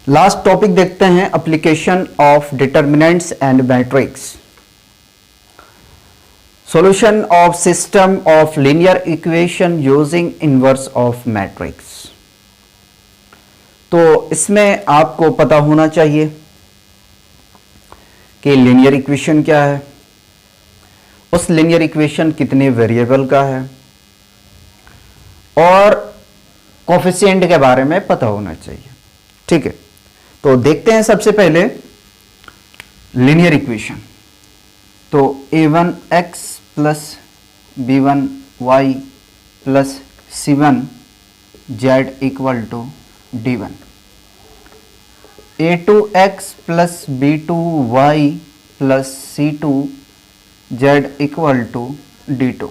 Last topic देखते हैं, application of determinants and matrix. Solution of system of linear equation using inverse of matrix. तो इसमें आपको पता होना चाहिए कि लीनियर इक्वेशन क्या है, उस लीनियर इक्वेशन कितने वेरिएबल का है, और कोफिशिएंट के बारे में पता होना चाहिए। ठीक है, तो देखते हैं सबसे पहले लीनियर इक्वेशन। तो a1x plus b1y plus c1z equal to d1, a2x plus b2y plus c2z equal to d2,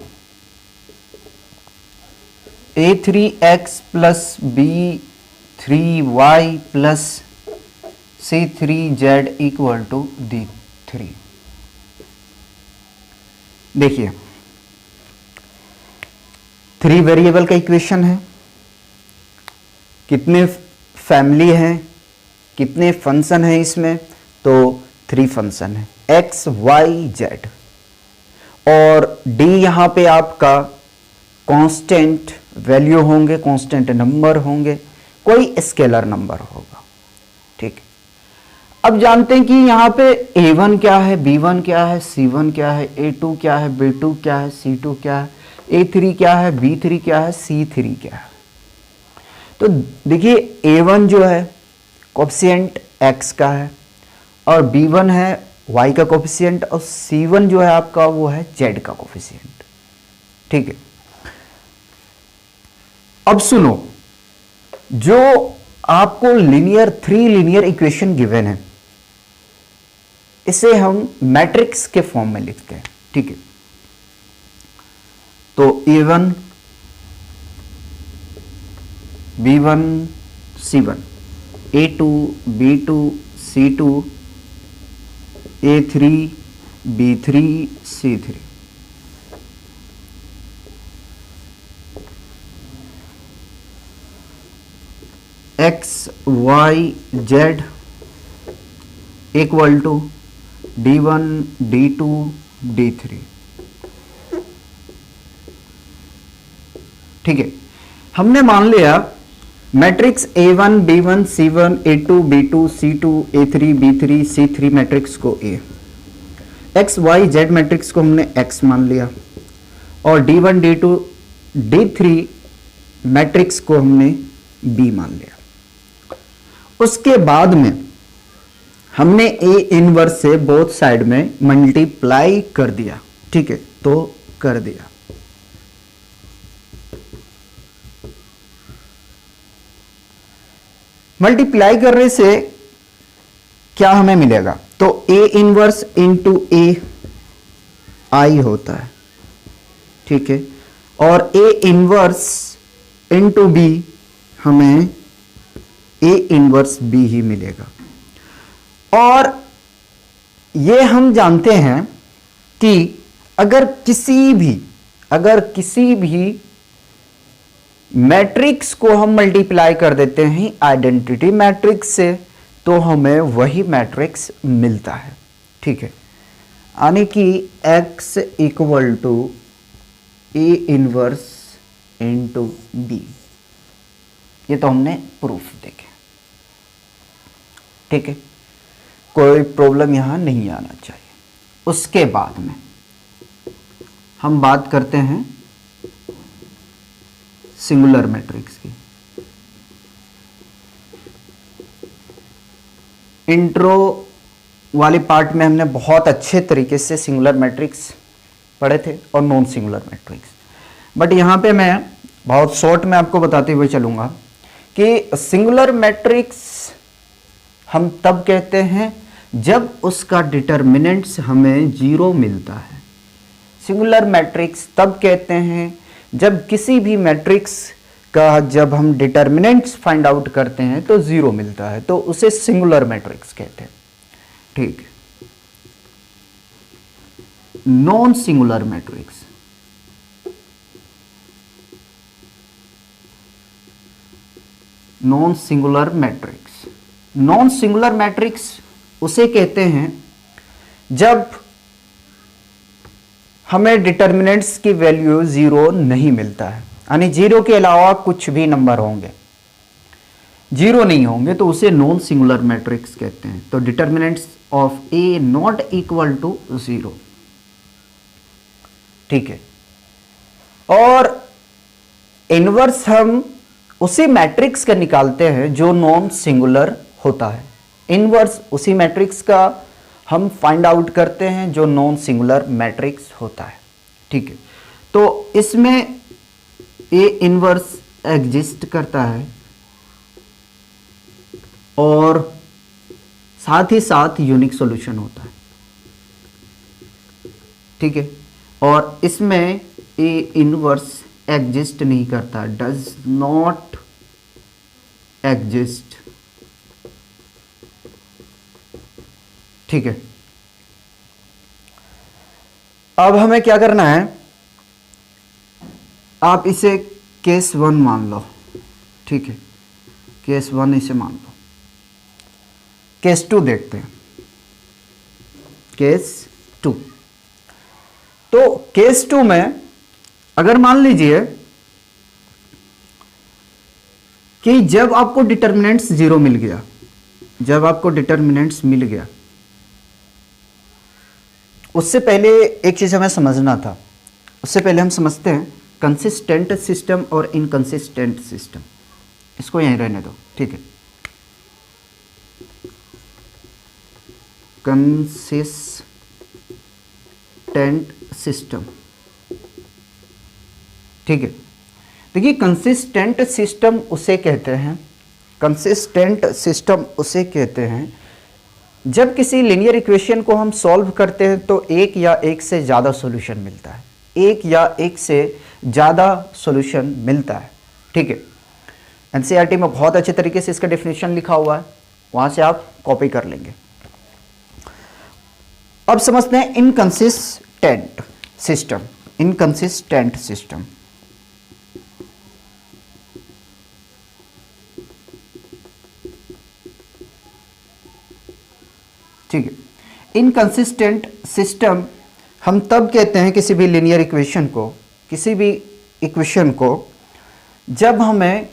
a3x plus b3y plus c3z equal to d3। देखिए, 3 वेरिएबल का इक्वेशन है, कितने फैमिली हैं, कितने फंक्शन हैं इसमें, तो 3 फंक्शन है x y z, और d यहां पे आपका कांस्टेंट वैल्यू होंगे, कांस्टेंट नंबर होंगे, कोई स्केलर नंबर होगा। ठीक, अब जानते हैं कि यहां पे a1 क्या है, b1 क्या है, c1 क्या है, a2 क्या है, b2 क्या है, c2 क्या है, a3 क्या है, b3 क्या है, c3 क्या है। तो देखिए, a1 जो है कोफिशिएंट x का है, और b1 है y का कोफिशिएंट, और c1 जो है आपका वो है z का कोफिशिएंट। ठीक है, अब सुनो, जो आपको थ्री लीनियर इक्वेशन गिवन है, इसे हम मैट्रिक्स के फॉर्म में लिखते हैं। ठीक है, तो a1 b1 c1, a2 b2 c2, a3 b3 c3। x y z equal to d1 d2 d3। ठीक है, हमने मान लिया matrix a1 b1 c1 a2 b2 c2 a3 b3 c3 matrix को a, x y z matrix को हमने x मान लिया, और d1 d2 d3 मैट्रिक्स को हमने b मान लिया। उसके बाद में हमने ए इनवर्स से बोथ साइड में मल्टीप्लाई कर दिया। ठीक है, तो कर दिया, मल्टीप्लाई करने से क्या हमें मिलेगा, तो ए इनवर्स इंटू ए आई होता है। ठीक है, और ए इनवर्स इंटू बी हमें ए इनवर्स बी ही मिलेगा। और ये हम जानते हैं कि अगर किसी भी मैट्रिक्स को हम मल्टीप्लाई कर देते हैं आइडेंटिटी मैट्रिक्स से, तो हमें वही मैट्रिक्स मिलता है। ठीक है, यानी कि x equal to A inverse into B, ये तो हमने प्रूफ देखे। ठीक है, कोई प्रॉब्लम यहां नहीं आना चाहिए। उसके बाद में हम बात करते हैं सिंगुलर मैट्रिक्स की। इंट्रो वाले पार्ट में हमने बहुत अच्छे तरीके से सिंगुलर मैट्रिक्स पढ़े थे और नॉन सिंगुलर मैट्रिक्स, बट यहां पे मैं बहुत शॉर्ट में आपको बताते हुए चलूंगा कि सिंगुलर मैट्रिक्स हम तब कहते हैं जब उसका डिटर्मिनेंट्स हमें 0 मिलता है। सिंगुलर मैट्रिक्स तब कहते हैं जब किसी भी मैट्रिक्स का जब हम डिटर्मिनेंट्स फाइंड आउट करते हैं तो 0 मिलता है, तो उसे सिंगुलर मैट्रिक्स कहते हैं। ठीक, non singular matrix, non singular matrix non singular matrix उसे कहते हैं जब हमें डिटर्मिनेंट्स की वैल्यू 0 नहीं मिलता है, यानी 0 के अलावा कुछ भी नंबर होंगे, 0 नहीं होंगे तो उसे नॉन सिंगुलर मैट्रिक्स कहते हैं। तो determinants of A not equal to 0, ठीक है। और इनवर्स हम उसी मैट्रिक्स का निकालते हैं जो नॉन सिंगुलर होता है। इनवर्स उसी मैट्रिक्स का हम फाइंड आउट करते हैं जो नॉन सिंगुलर मैट्रिक्स होता है, ठीक है। तो इसमें ए इनवर्स एग्जिस्ट करता है और साथ ही साथ यूनिक सॉल्यूशन होता है, ठीक है। और इसमें ए इनवर्स एग्जिस्ट नहीं करता, डज नॉट एग्जिस्ट, ठीक है। अब हमें क्या करना है, आप इसे केस 1 मान लो, ठीक है, केस 1 इसे मान लो। केस 2 देखते हैं, केस 2। तो केस 2 में अगर मान लीजिए कि जब आपको डिटर्मिनेंट्स 0 मिल गया, जब आपको डिटर्मिनेंट्स मिल गया, उससे पहले एक चीज हमें समझना था। उससे पहले हम समझते हैं कंसिस्टेंट सिस्टम और इनकंसिस्टेंट सिस्टम। इसको यहीं रहने दो, ठीक है। कंसिस्टेंट सिस्टम, ठीक है। देखिए कंसिस्टेंट सिस्टम उसे कहते हैं, कंसिस्टेंट सिस्टम उसे कहते हैं जब किसी लीनियर इक्वेशन को हम सॉल्व करते हैं तो एक या एक से ज़्यादा सॉल्यूशन मिलता है, एक या एक से ज़्यादा सॉल्यूशन मिलता है, ठीक है। एनसीईआरटी में बहुत अच्छे तरीके से इसका डेफिनेशन लिखा हुआ है, वहाँ से आप कॉपी कर लेंगे। अब समझते हैं इनकंसिस्टेंट सिस्टम। इनकंसिस्टेंट सिस्टम, ठीक है। इनकंसिस्टेंट सिस्टम हम तब कहते हैं किसी भी लीनियर इक्वेशन को, किसी भी इक्वेशन को जब हमें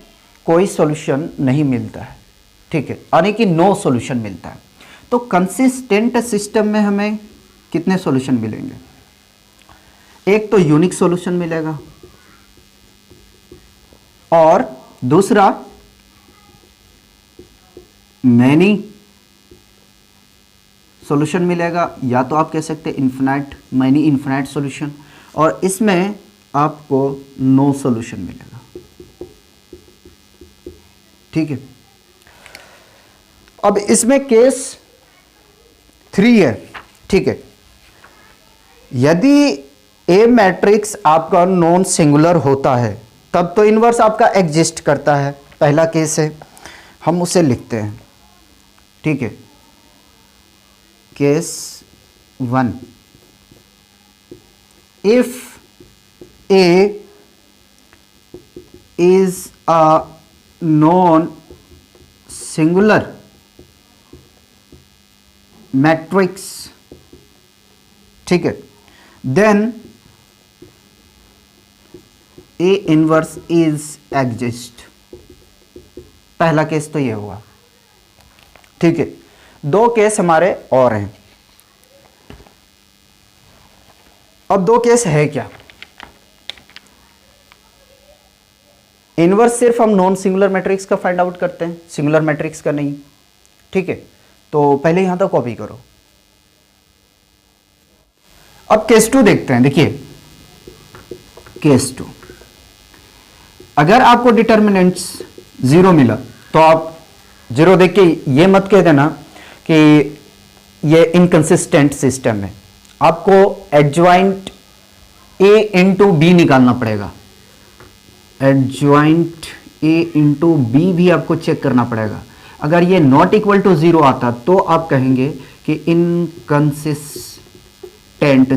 कोई सॉल्यूशन नहीं मिलता है, ठीक है, यानी कि नो सॉल्यूशन मिलता है। तो कंसिस्टेंट सिस्टम में हमें कितने सॉल्यूशन मिलेंगे? एक तो यूनिक सॉल्यूशन मिलेगा और दूसरा मैनी सॉल्यूशन मिलेगा, या तो आप कह सकते हैं इन्फिनाइट, मैनी इन्फिनाइट सॉल्यूशन, और इसमें आपको नो सॉल्यूशन मिलेगा, ठीक है। अब इसमें केस 3 है, ठीक है। यदि ए मैट्रिक्स आपका नॉन सिंगुलर होता है तब तो इनवर्स आपका एग्जिस्ट करता है, पहला केस है, हम उसे लिखते हैं, ठीक है। Case 1, if A is a non singular matrix, ठीक है, then A inverse is exist. पहला केस तो ये हुआ, ठीक है। 2 केस हमारे और हैं। अब 2 केस है क्या? इनवर्स सिर्फ हम नॉन सिंगुलर मैट्रिक्स का फाइंड आउट करते हैं, सिंगुलर मैट्रिक्स का नहीं, ठीक है। तो पहले यहां तक कॉपी करो। अब केस 2 देखते हैं। देखिए केस 2, अगर आपको डिटर्मिनेंट्स 0 मिला तो आप 0 देख के ये मत कह देना कि ये इनकंसिस्टेंट सिस्टम है। आपको एडजॉइंट ए इंटू बी निकालना पड़ेगा, एडजॉइंट ए इंटू बी भी आपको चेक करना पड़ेगा। अगर ये नॉट इक्वल टू 0 आता तो आप कहेंगे कि इनकंसिस्टेंट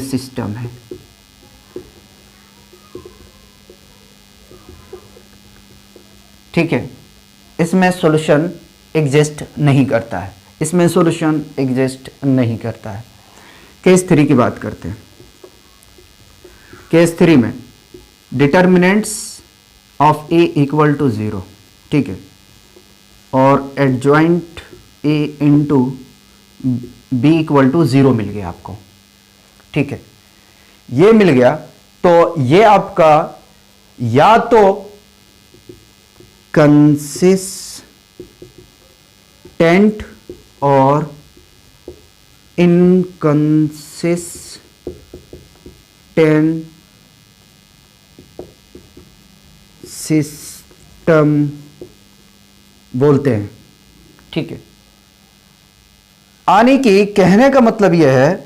सिस्टम है, ठीक है। इसमें सॉल्यूशन एग्जिस्ट नहीं करता है, इसमें सॉल्यूशन एग्जिस्ट नहीं करता है। केस 3 की बात करते हैं। केस 3 में determinants of A equal to 0, ठीक है, और adjoint A into B equal to 0 मिल गया आपको, ठीक है। ये मिल गया तो ये आपका या तो कंसिस्टेंट और इनकंसिस्टेंट सिस्टम बोलते हैं, ठीक है। आने की कहने का मतलब यह है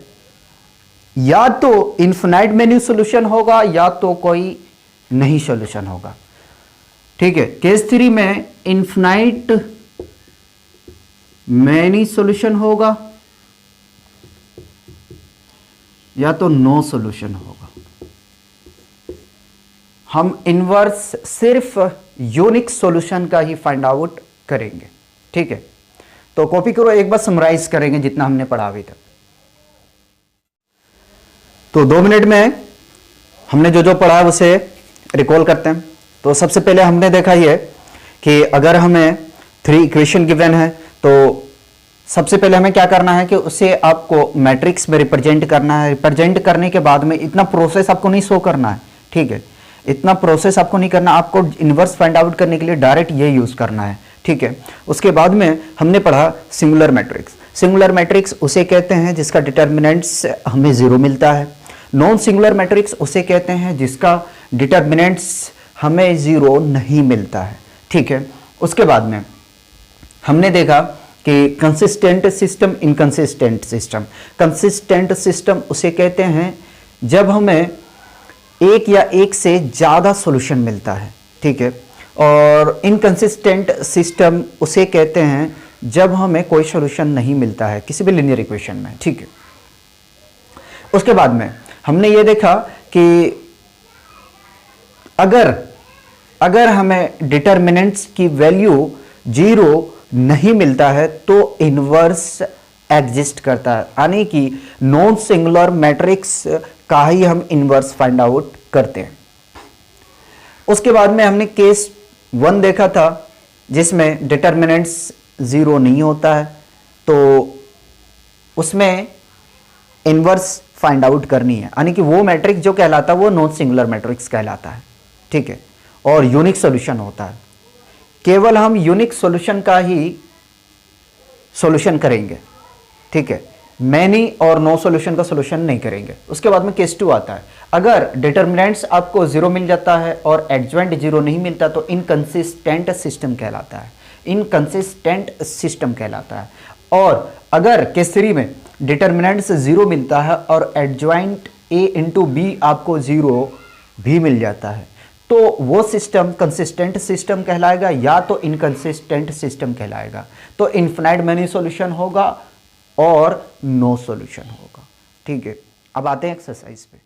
या तो इन्फिनाइट मेन्यू सॉल्यूशन होगा या तो कोई नहीं सॉल्यूशन होगा, ठीक है। केस 3 में इन्फिनाइट मेनी सॉल्यूशन होगा या तो नो सॉल्यूशन होगा। हम इनवर्स सिर्फ यूनिक सॉल्यूशन का ही फाइंड आउट करेंगे, ठीक है। तो कॉपी करो, एक बार समराइज करेंगे जितना हमने पढ़ा अभी तक। तो 2 मिनट में हमने जो जो पढ़ा उसे रिकॉल करते हैं। तो सबसे पहले हमने देखा ये कि अगर हमें 3 इक्वेशन गिवन है तो सबसे पहले हमें क्या करना है कि उसे आपको मैट्रिक्स में रिप्रेजेंट करना है। रिप्रेजेंट करने के बाद में इतना प्रोसेस आपको नहीं शो करना है, ठीक है, इतना प्रोसेस आपको नहीं करना। आपको इनवर्स फाइंड आउट करने के लिए डायरेक्ट ये यूज करना है, ठीक है। उसके बाद में हमने पढ़ा सिंगुलर मैट्रिक्स। सिंगुलर मैट्रिक्स उसे कहते हैं जिसका डिटर्मिनेंट्स हमें 0 मिलता है। नॉन सिंगुलर मैट्रिक्स उसे कहते हैं जिसका डिटर्मिनेंट्स हमें 0 नहीं मिलता है, ठीक है। उसके बाद में हमने देखा कि consistent system, inconsistent system. Consistent system उसे कहते हैं जब हमें एक या एक से ज़्यादा सॉल्यूशन मिलता है, ठीक है। और इनकंसिस्टेंट सिस्टम उसे कहते हैं जब हमें कोई सॉल्यूशन नहीं मिलता है किसी भी लीनियर इक्वेशन में, ठीक है। उसके बाद में हमने ये देखा कि अगर हमें डिटर्मिनेंट्स की वैल्यू 0 नहीं मिलता है तो इनवर्स एग्जिस्ट करता है, यानी कि नॉन सिंगुलर मैट्रिक्स का ही हम इनवर्स फाइंड आउट करते हैं। उसके बाद में हमने केस 1 देखा था जिसमें डिटर्मिनेंट्स 0 नहीं होता है, तो उसमें इनवर्स फाइंड आउट करनी है, यानी कि वो मैट्रिक्स जो कहलाता है वो नॉन सिंगुलर मैट्रिक्स कहलाता है, ठीक है, और यूनिक सॉल्यूशन होता है। केवल हम यूनिक सॉल्यूशन का ही सॉल्यूशन करेंगे, ठीक है, मैनी और नो सॉल्यूशन का सॉल्यूशन नहीं करेंगे। उसके बाद में केस 2 आता है। अगर डिटर्मिनेंट्स आपको 0 मिल जाता है और एडजॉइंट 0 नहीं मिलता तो इनकंसिस्टेंट सिस्टम कहलाता है, इनकंसिस्टेंट सिस्टम कहलाता है। और अगर केस 3 में डिटर्मिनेंट्स 0 मिलता है और एडजॉइंट a इंटू बी आपको 0 भी मिल जाता है तो वो सिस्टम कंसिस्टेंट सिस्टम कहलाएगा या तो इनकंसिस्टेंट सिस्टम कहलाएगा। तो इनफिनाइट मेनी सॉल्यूशन होगा और नो सॉल्यूशन होगा, ठीक है। अब आते हैं एक्सरसाइज पे।